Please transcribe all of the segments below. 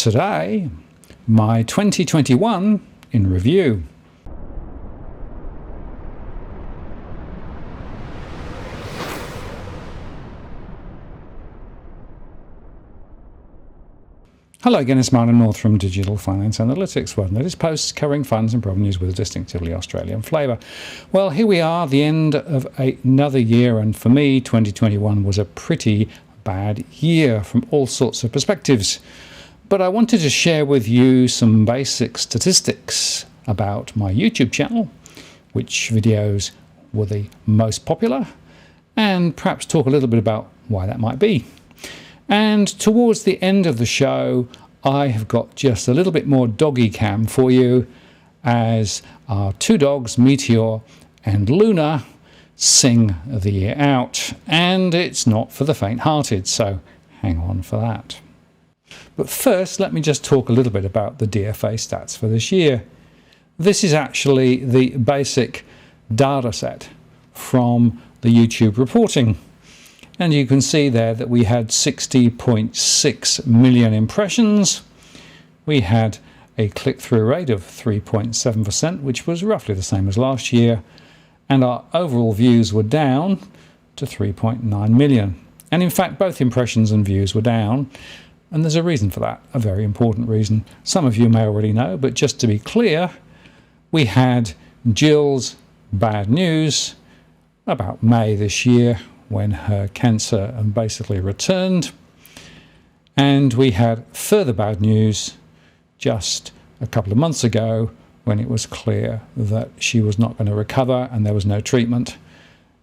Today, my 2021 in review. Hello again, it's Martin North from Digital Finance Analytics, one that is posts covering funds and problem news with a distinctively Australian flavour. Well, here we are, the end of another year, and for me, 2021 was a pretty bad year from all sorts of perspectives. But I wanted to share with you some basic statistics about my YouTube channel, which videos were the most popular, and perhaps talk a little bit about why that might be. And towards the end of the show, I have got just a little bit more doggy cam for you as our two dogs, Meteor and Luna, sing the year out. And it's not for the faint-hearted, so hang on for that. But first, let me just talk a little bit about the DFA stats for this year. This is actually the basic data set from the YouTube reporting. And you can see there that we had 60.6 million impressions. We had a click-through rate of 3.7%, which was roughly the same as last year. And our overall views were down to 3.9 million. And in fact, both impressions and views were down. And there's a reason for that, a very important reason. Some of you may already know, but just to be clear, we had Jill's bad news about May this year, when her cancer basically returned. And we had further bad news just a couple of months ago when it was clear that she was not going to recover and there was no treatment.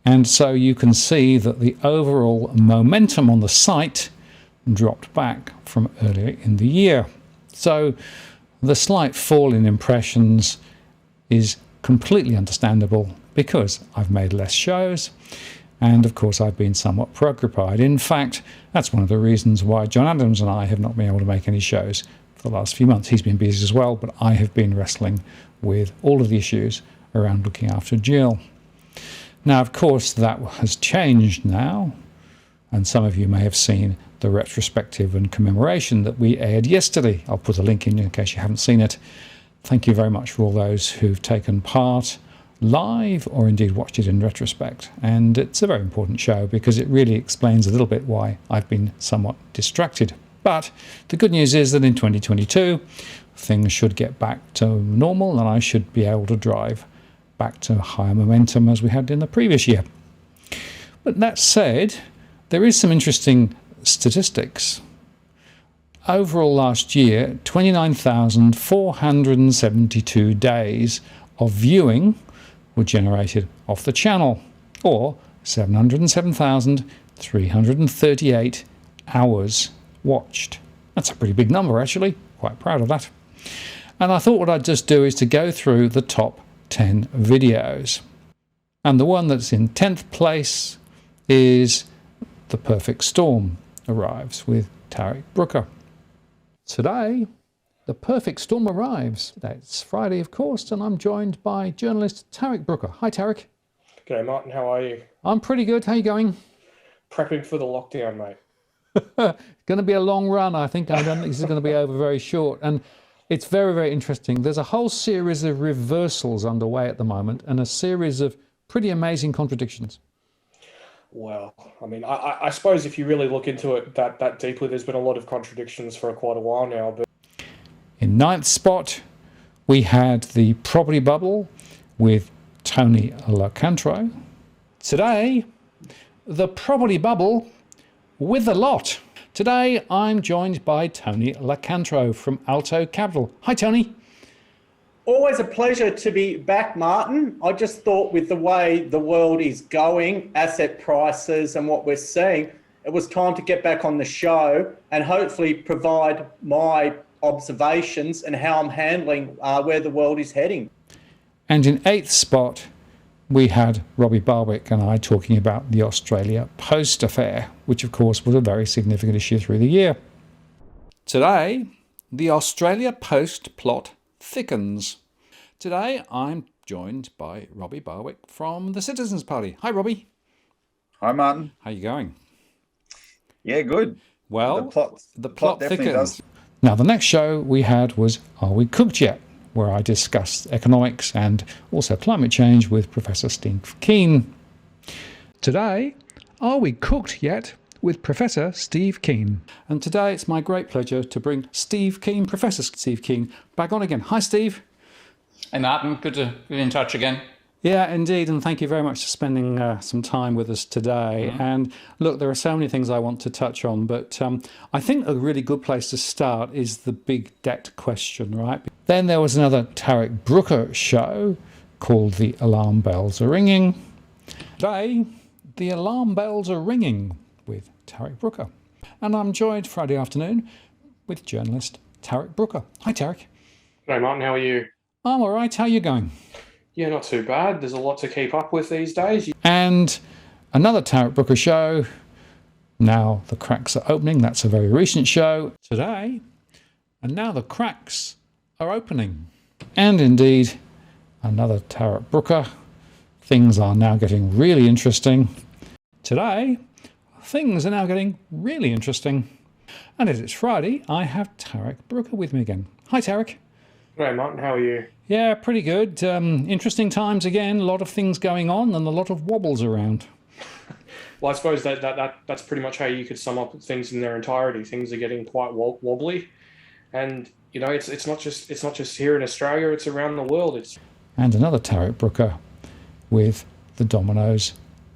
And so you can see that the overall momentum on the site dropped back from earlier in the year. So the slight fall in impressions is completely understandable because I've made less shows. And of course, I've been somewhat preoccupied. In fact, that's one of the reasons why John Adams and I have not been able to make any shows for the last few months. He's been busy as well, but I have been wrestling with all of the issues around looking after Jill. Now, of course, that has changed now. And some of you may have seen the retrospective and commemoration that we aired yesterday. I'll put a link in case you haven't seen it. Thank you very much for all those who've taken part live or indeed watched it in retrospect, and it's a very important show because it really explains a little bit why I've been somewhat distracted. But the good news is that in 2022 things should get back to normal and I should be able to drive back to higher momentum as we had in the previous year. But that said, there is some interesting statistics. Overall last year, 29,472 days of viewing were generated off the channel, or 707,338 hours watched. That's a pretty big number, actually. Quite proud of that. And I thought what I'd just do is to go through the top 10 videos. And the one that's in 10th place is The Perfect Storm Arrives with Tarek Brooker. Today, The Perfect Storm arrives. It's Friday, of course, and I'm joined by journalist Tarek Brooker. Hi, Tarek. G'day, Martin. How are you? I'm pretty good. How are you going? Prepping for the lockdown, mate. Going to be a long run, I think. I don't think this is going to be over very short. And it's very, very interesting. There's a whole series of reversals underway at the moment and a series of pretty amazing contradictions. Well, I mean, I suppose if you really look into it that deeply, there's been a lot of contradictions for quite a while now, but in 9th spot, we had the property bubble with Tony Locantro. Today, the property bubble with the lot. Today, I'm joined by Tony Locantro from Alto Capital. Hi, Tony. Always a pleasure to be back, Martin. I just thought with the way the world is going, asset prices and what we're seeing, it was time to get back on the show and hopefully provide my observations and how I'm handling where the world is heading. And in 8th spot, we had Robbie Barwick and I talking about the Australia Post affair, which of course was a very significant issue through the year. Today, the Australia Post plot thickens. Today, I'm joined by Robbie Barwick from the Citizens Party. Hi, Robbie. Hi, Martin. How are you going? Yeah, good. Well, the plot thickens. Now, the next show we had was Are We Cooked Yet?, where I discussed economics and also climate change with Professor Steve Keen. Today, Are We Cooked Yet?, with Professor Steve Keen. And today it's my great pleasure to bring Steve Keen, Professor Steve Keen, back on again. Hi, Steve. Hey, Martin. Good to be in touch again. Yeah, indeed, and thank you very much for spending some time with us today. And look, there are so many things I want to touch on, but I think a really good place to start is the big debt question, right? Then there was another Tarek Brooker show called The Alarm Bells Are Ringing. Today, The Alarm Bells Are Ringing with Tarek Brooker. And I'm joined Friday afternoon with journalist Tarek Brooker. Hi, Tarek. Hey, Martin, how are you? I'm all right. How are you going? Yeah, not too bad. There's a lot to keep up with these days. And another Tarek Brooker show. Now the cracks are opening. That's a very recent show today. And now the cracks are opening. And indeed, another Tarek Brooker. Things are now getting really interesting. Today, things are now getting really interesting. And as it's Friday, I have Tarek Brooker with me again. Hi, Tarek. Hey, Martin, how are you? Yeah, pretty good. Interesting times again. A lot of things going on and a lot of wobbles around. Well, I suppose that's pretty much how you could sum up things in their entirety. Things are getting quite wobbly, and you know it's not just here in Australia. It's around the world. And another Tarek Brooker with the dominoes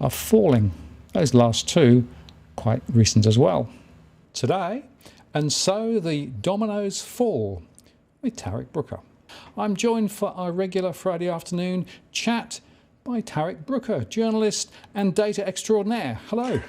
are falling. Those last two quite recent as well. Today, and so the dominoes fall with Tarek Brooker. I'm joined for our regular Friday afternoon chat by Tarek Brooker, journalist and data extraordinaire. Hello.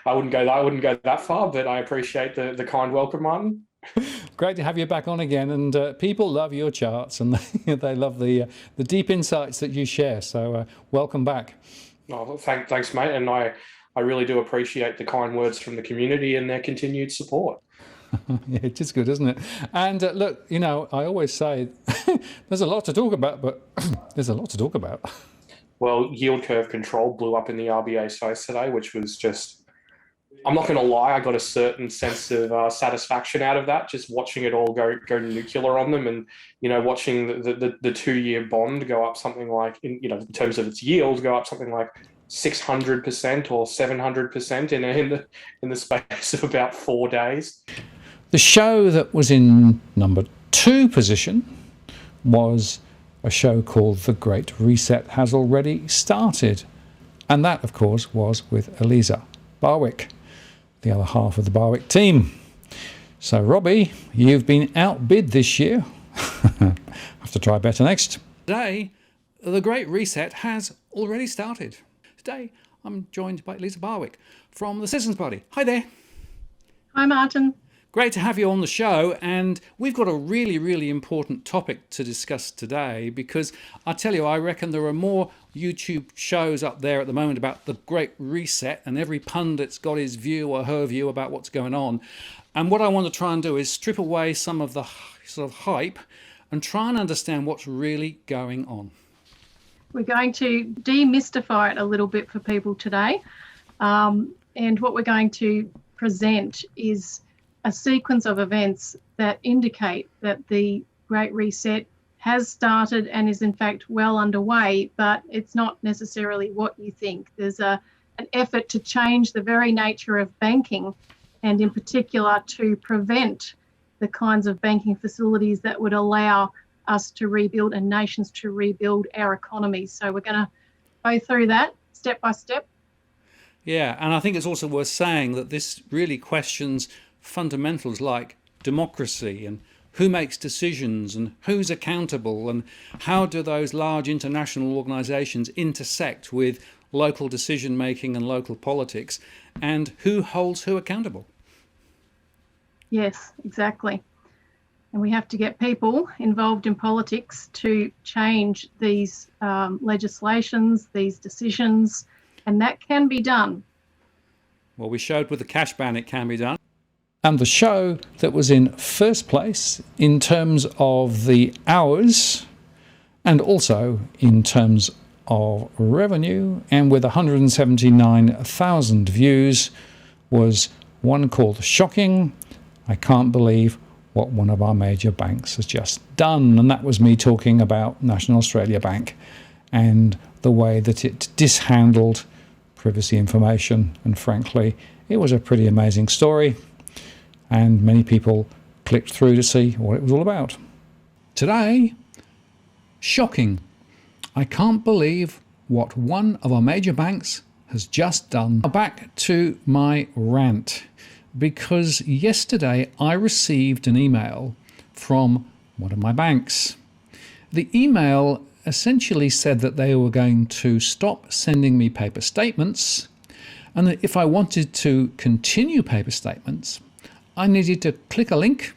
I wouldn't go that far, but I appreciate the kind welcome, Martin. Great to have you back on again, and people love your charts and they love the deep insights that you share. So welcome back. Oh, thanks, mate, and I really do appreciate the kind words from the community and their continued support. Yeah, it is good, isn't it? And look, you know, I always say there's a lot to talk about, but there's a lot to talk about. Well, yield curve control blew up in the RBA's face today, which was just, I'm not going to lie, I got a certain sense of satisfaction out of that, just watching it all go nuclear on them, and you know, watching the 2-year bond go up something like, in terms of its yield, go up something like 600% or 700% in the space of about 4 days. The show that was in number 2 position was a show called The Great Reset Has Already Started. And that, of course, was with Eliza Barwick, the other half of the Barwick team. So, Robbie, you've been outbid this year. Have to try better next. Today, The Great Reset has already started. Today, I'm joined by Eliza Barwick from the Citizens Party. Hi there. Hi, Martin. Great to have you on the show, and we've got a really, really important topic to discuss today, because I tell you, I reckon there are more YouTube shows up there at the moment about the Great Reset, and every pundit's got his view or her view about what's going on. And what I want to try and do is strip away some of the sort of hype and try and understand what's really going on. We're going to demystify it a little bit for people today. And what we're going to present is a sequence of events that indicate that the Great Reset has started and is in fact well underway, but it's not necessarily what you think. There's an effort to change the very nature of banking, and in particular to prevent the kinds of banking facilities that would allow us to rebuild and nations to rebuild our economies. So we're going to go through that step by step. Yeah, and I think it's also worth saying that this really questions fundamentals like democracy and who makes decisions and who's accountable, and how do those large international organisations intersect with local decision making and local politics, and who holds who accountable. Yes, exactly. And we have to get people involved in politics to change these legislations, these decisions, and that can be done. Well, we showed with the cash ban it can be done. And the show that was in first place in terms of the hours and also in terms of revenue, and with 179,000 views, was one called Shocking, I can't believe what one of our major banks has just done. And that was me talking about National Australia Bank and the way that it dishandled privacy information. And frankly, it was a pretty amazing story. And many people clicked through to see what it was all about. Today, shocking. I can't believe what one of our major banks has just done. Back to my rant, because yesterday I received an email from one of my banks. The email essentially said that they were going to stop sending me paper statements, and that if I wanted to continue paper statements, I needed to click a link.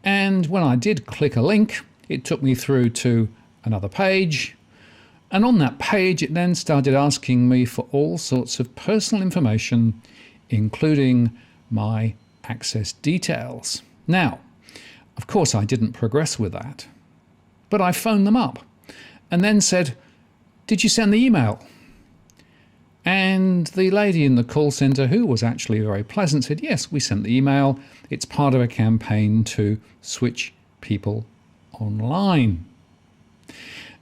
And when I did click a link, it took me through to another page. And on that page, it then started asking me for all sorts of personal information, including my access details. Now, of course, I didn't progress with that, but I phoned them up and then said, "Did you send the email?" And the lady in the call centre, who was actually very pleasant, said, "Yes, we sent the email. It's part of a campaign to switch people online."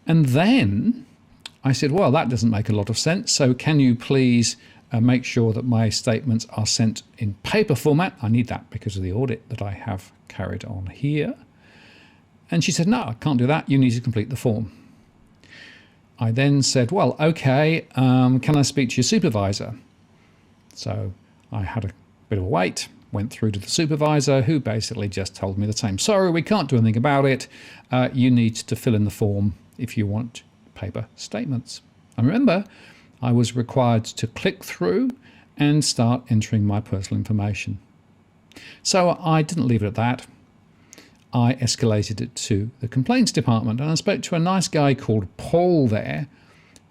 And then I said, "Well, that doesn't make a lot of sense. So can you please make sure that my statements are sent in paper format? I need that because of the audit that I have carried on here." And she said, "No, I can't do that. You need to complete the form." I then said, "Well, okay, can I speak to your supervisor?" So I had a bit of a wait, went through to the supervisor, who basically just told me the same. "Sorry, we can't do anything about it. You need to fill in the form if you want paper statements." And remember, I was required to click through and start entering my personal information. So I didn't leave it at that. I escalated it to the complaints department, and I spoke to a nice guy called Paul there,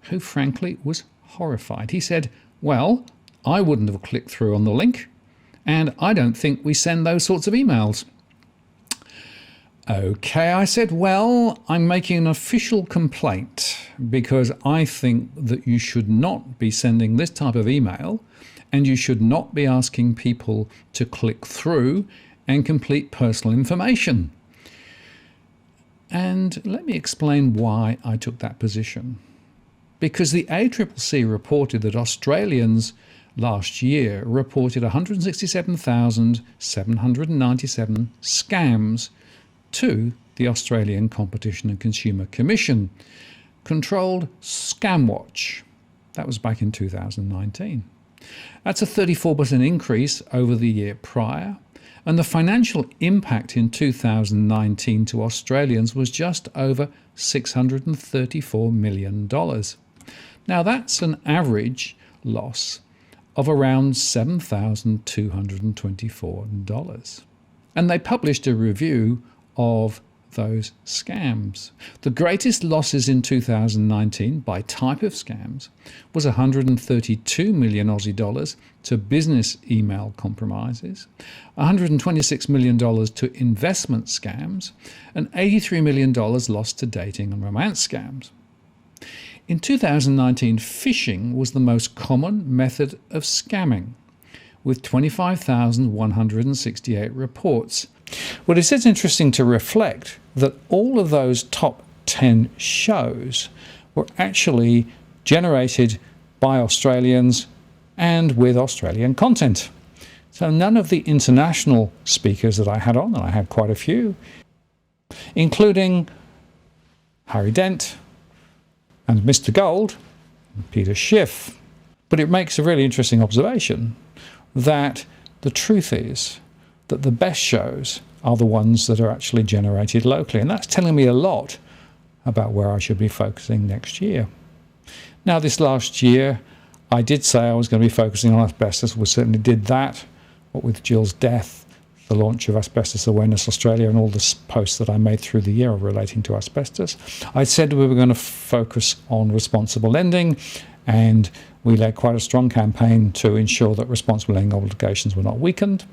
who frankly was horrified. He said, "Well, I wouldn't have clicked through on the link, and I don't think we send those sorts of emails." "Okay," I said, "well, I'm making an official complaint because I think that you should not be sending this type of email, and you should not be asking people to click through and complete personal information." And let me explain why I took that position. Because the ACCC reported that Australians last year reported 167,797 scams to the Australian Competition and Consumer Commission, controlled ScamWatch. That was back in 2019. That's a 34% increase over the year prior, and the financial impact in 2019 to Australians was just over $634 million. Now that's an average loss of around $7,224. And they published a review of those scams. The greatest losses in 2019 by type of scams was 132 million Aussie dollars to business email compromises, $126 million to investment scams, and $83 million lost to dating and romance scams. In 2019, phishing was the most common method of scamming, with 25,168 reports. Well, it is interesting to reflect that all of those top 10 shows were actually generated by Australians and with Australian content. So none of the international speakers that I had on, and I had quite a few, including Harry Dent and Mr. Gold and Peter Schiff. But it makes a really interesting observation that the truth is that the best shows are the ones that are actually generated locally. And that's telling me a lot about where I should be focusing next year. Now, this last year, I did say I was going to be focusing on asbestos. We certainly did that. What with Jill's death, the launch of Asbestos Awareness Australia, and all the posts that I made through the year relating to asbestos, I said we were going to focus on responsible lending, and we led quite a strong campaign to ensure that responsible lending obligations were not weakened.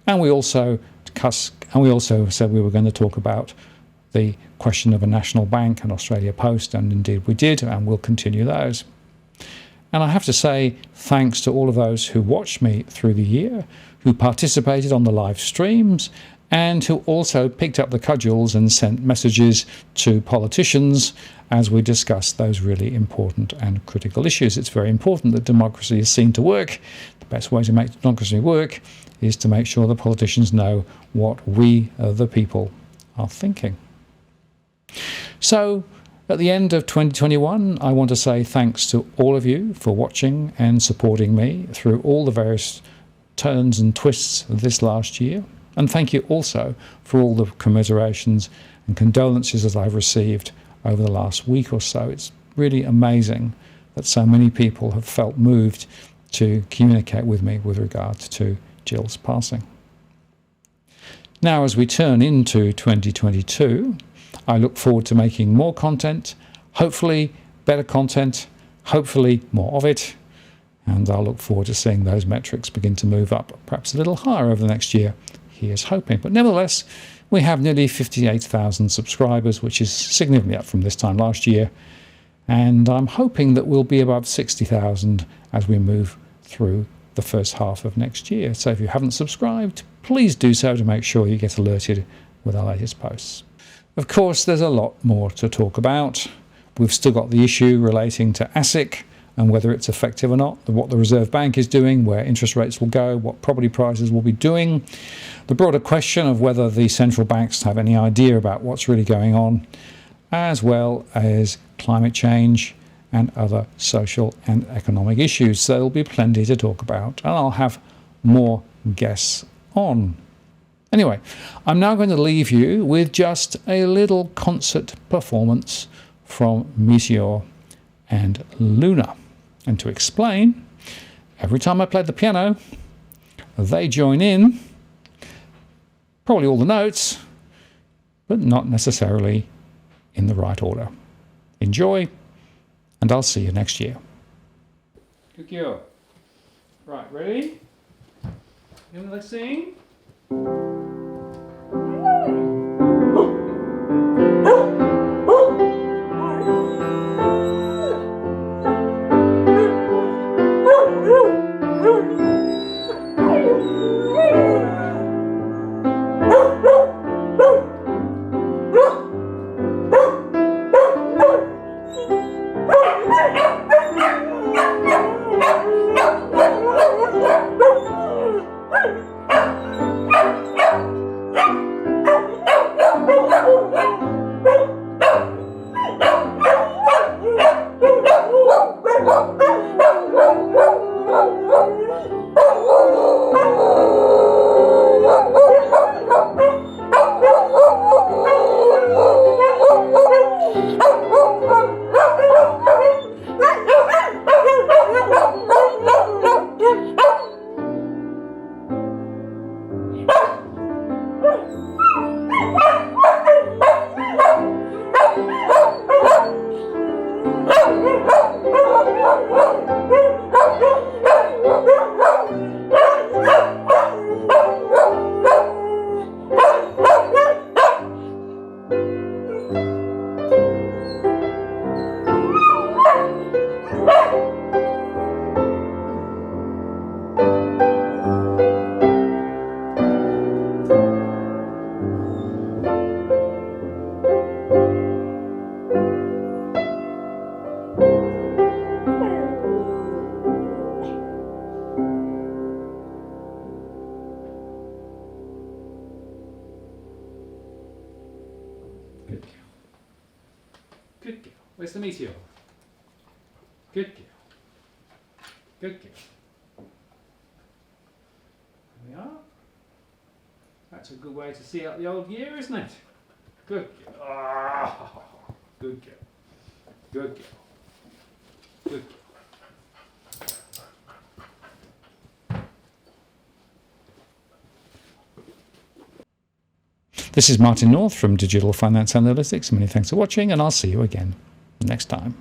And we also said we were going to talk about the question of a national bank and Australia Post, and indeed we did, and we'll continue those. And I have to say thanks to all of those who watched me through the year, who participated on the live streams, and who also picked up the cudgels and sent messages to politicians as we discussed those really important and critical issues. It's very important that democracy is seen to work. The best way to make democracy work is to make sure the politicians know what we, the people, are thinking. So, at the end of 2021, I want to say thanks to all of you for watching and supporting me through all the various turns and twists of this last year. And thank you also for all the commiserations and condolences that I've received over the last week or so. It's really amazing that so many people have felt moved to communicate with me with regard to Jill's passing. Now, as we turn into 2022, I look forward to making more content, hopefully better content, hopefully more of it, and I'll look forward to seeing those metrics begin to move up, perhaps a little higher over the next year. Here's hoping. But nevertheless, we have nearly 58,000 subscribers, which is significantly up from this time last year. And I'm hoping that we'll be above 60,000 as we move through the first half of next year. So if you haven't subscribed, please do so to make sure you get alerted with our latest posts. Of course, there's a lot more to talk about. We've still got the issue relating to ASIC and whether it's effective or not, what the Reserve Bank is doing, where interest rates will go, what property prices will be doing, the broader question of whether the central banks have any idea about what's really going on, as well as climate change and other social and economic issues. So there'll be plenty to talk about, and I'll have more guests on. Anyway, I'm now going to leave you with just a little concert performance from Meteor and Luna. And to explain, every time I play the piano, they join in, probably all the notes, but not necessarily in the right order. Enjoy, and I'll see you next year. Good girl. Right, ready? You want to sing? Good girl. Good girl. Where's the meteor? Good girl. Good girl. There we are. That's a good way to see out the old year, isn't it? Good girl. Ah, good girl. Good girl. Good girl. This is Martin North from Digital Finance Analytics. Many thanks for watching, and I'll see you again next time.